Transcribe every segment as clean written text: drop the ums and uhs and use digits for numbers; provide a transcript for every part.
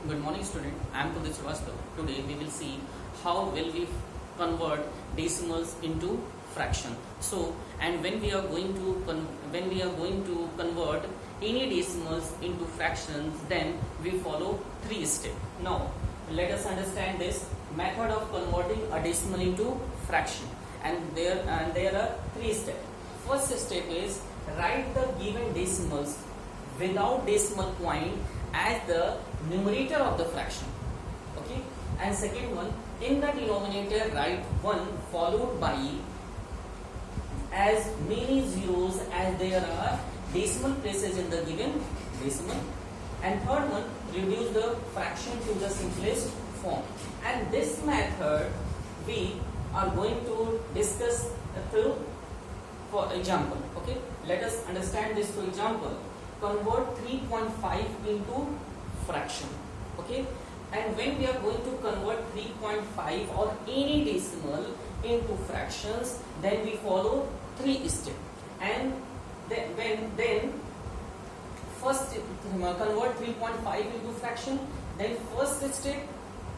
Good morning student, I am Kudit Srivastava. Today we will see how will we convert decimals into fraction. So, and when we are going to convert any decimals into fractions, then we follow three steps. Now, let us understand this method of converting a decimal into fraction. And there are three steps. First step is write the given decimals without decimal point as the numerator of the fraction. Okay, and second one, in the denominator write 1 followed by as many zeros as there are decimal places in the given decimal. And third one, reduce the fraction to the simplest form. And this method we are going to discuss through for example. Okay, let us understand this through example. Convert 3.5 into fraction. Okay, and when we are going to convert 3.5 or any decimal into fractions, then we follow three steps. And then first convert 3.5 into fraction, then first step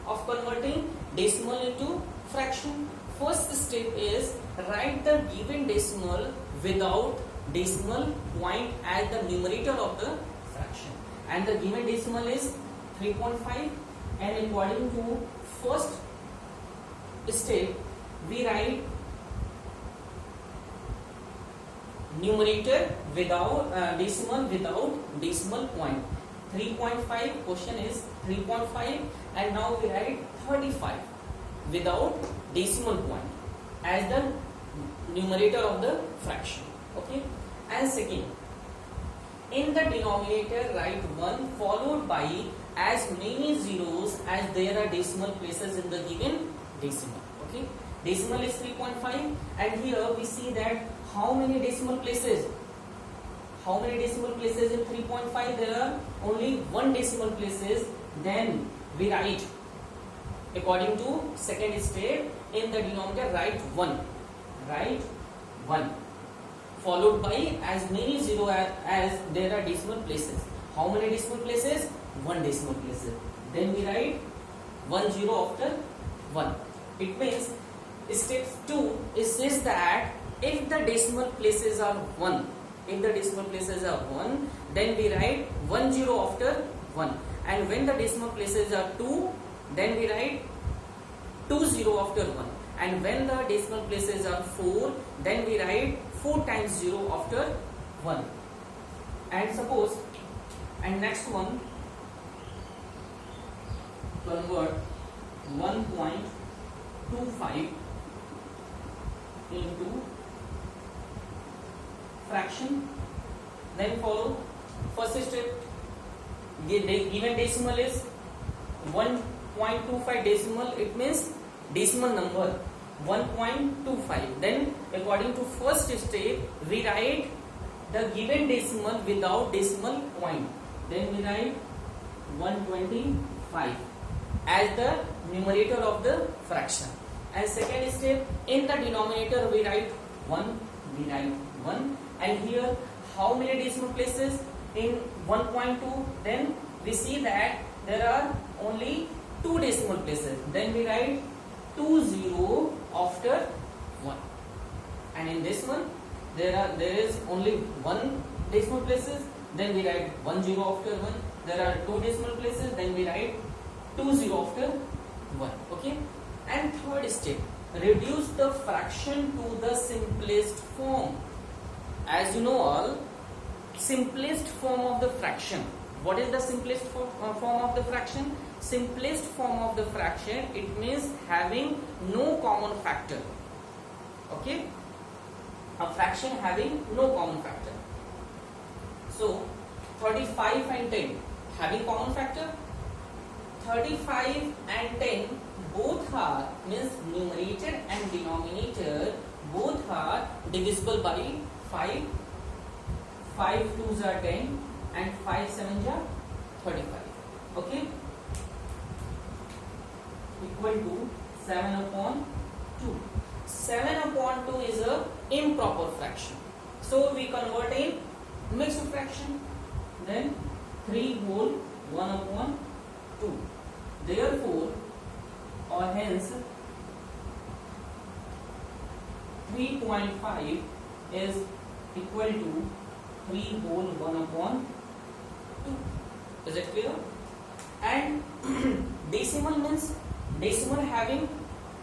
of converting decimal into fraction. First step is write the given decimal without decimal point as the numerator of the fraction, and the given decimal is 3.5, and according to first step we write numerator without decimal without decimal point. 3.5, question is 3.5, and now we write 35 without decimal point as the numerator of the fraction. Okay, and second, in the denominator write 1 followed by as many zeros as there are decimal places in the given decimal. Okay, decimal is 3.5, and here we see that how many decimal places? How many decimal places in 3.5? There are only one decimal places. Then we write according to second step, in the denominator write 1. Write 1 followed by as many zero as there are decimal places. How many decimal places? One decimal places. Then we write 1 0 after 1. It means step 2 says that if the decimal places are 1, then we write 1 0 after 1. And when the decimal places are 2, then we write 2 0 after 1. And when the decimal places are 4, then we write 4 times 0 after 1. And suppose, and next one, convert 1.25 into fraction. Then follow first step, given decimal is 1.25 decimal, it means decimal number 1.25. Then according to first step we write the given decimal without decimal point. Then we write 125 as the numerator of the fraction. And second step, in the denominator we write 1. And here how many decimal places in 1.2? Then we see that there are only 2 decimal places. Then we write 2 0 after 1. And in this one there is only 1 decimal places. Then we write 1 0 after 1. There are 2 decimal places. Then we write 2 0 after 1. Okay. And third step, reduce the fraction to the simplest form. As you know all, simplest form of the fraction. What is the simplest form of the fraction? Simplest form of the fraction, it means having no common factor. Okay, a fraction having no common factor. So 35 and 10 having common factor. 35 and 10 both are, means numerator and denominator both are divisible by 5. 5 2s are 10 and 5 7s are 35. Okay, equal to 7 upon 2. 7 upon 2 is a improper fraction, so we convert in mixed fraction. Then 3 whole 1 upon 2. Therefore, or hence 3.5 is equal to 3 whole 1 upon 2. Is it clear? And decimal means decimal having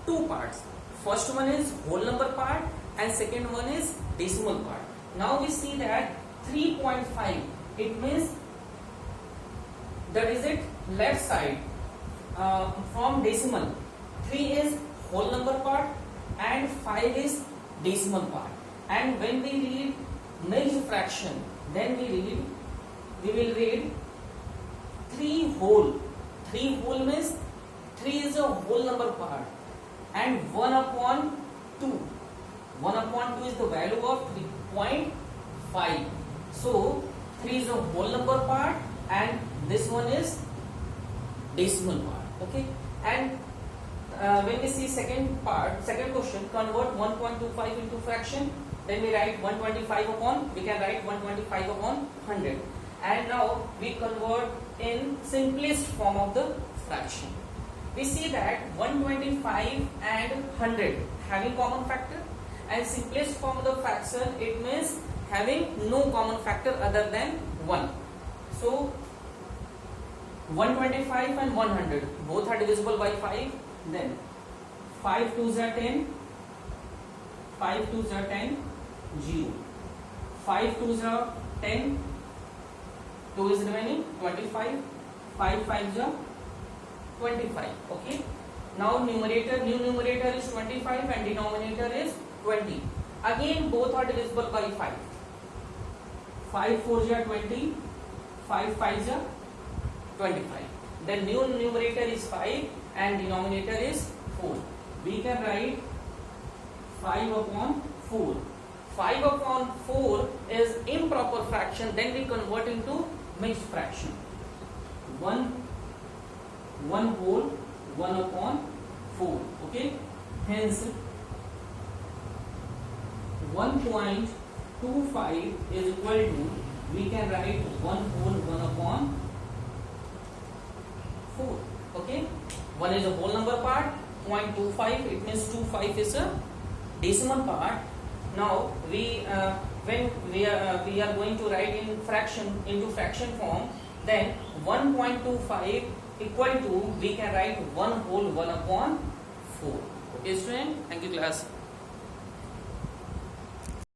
two parts. First one is whole number part and second one is decimal part. Now we see that 3.5, it means the digit left side from decimal. 3 is whole number part and 5 is decimal part. And when we read mixed fraction, then we will read 3 whole. 3 whole means 3 is a whole number part and 1 upon 2. 1 upon 2 is the value of 3.5. So 3 is a whole number part and this one is decimal part. Okay. And when we see second question, convert 1.25 into fraction, then we write 125 upon, we can write 125 upon 100. And now we convert in simplest form of the fraction. We see that 125 and 100 having common factor, and simplest form of the fraction, it means having no common factor other than 1. So 125 and 100 both are divisible by 5. Then 5 2s are 10, 5 2s are 10, 0. 5 2s are 10, 2 is remaining 25, 5 5s are 25. Okay. Now numerator, new numerator is 25 and denominator is 20. Again both are divisible by 5. 5 4s are 20, 5 5s are 25. Then new numerator is 5 and denominator is 4. We can write 5 upon 4. 5 upon 4 is improper fraction, then we convert into mixed fraction. 1 whole 1 upon 4. Okay. Hence 1.25 is equal to, we can write 1 whole 1 upon 4. Okay. 1 is a whole number part, 0.25, it means 25 is a decimal part. Now when we are going to write in fraction into fraction form, then 1.25 equal to, we can write 1 whole 1 upon 4. Okay student, thank you class.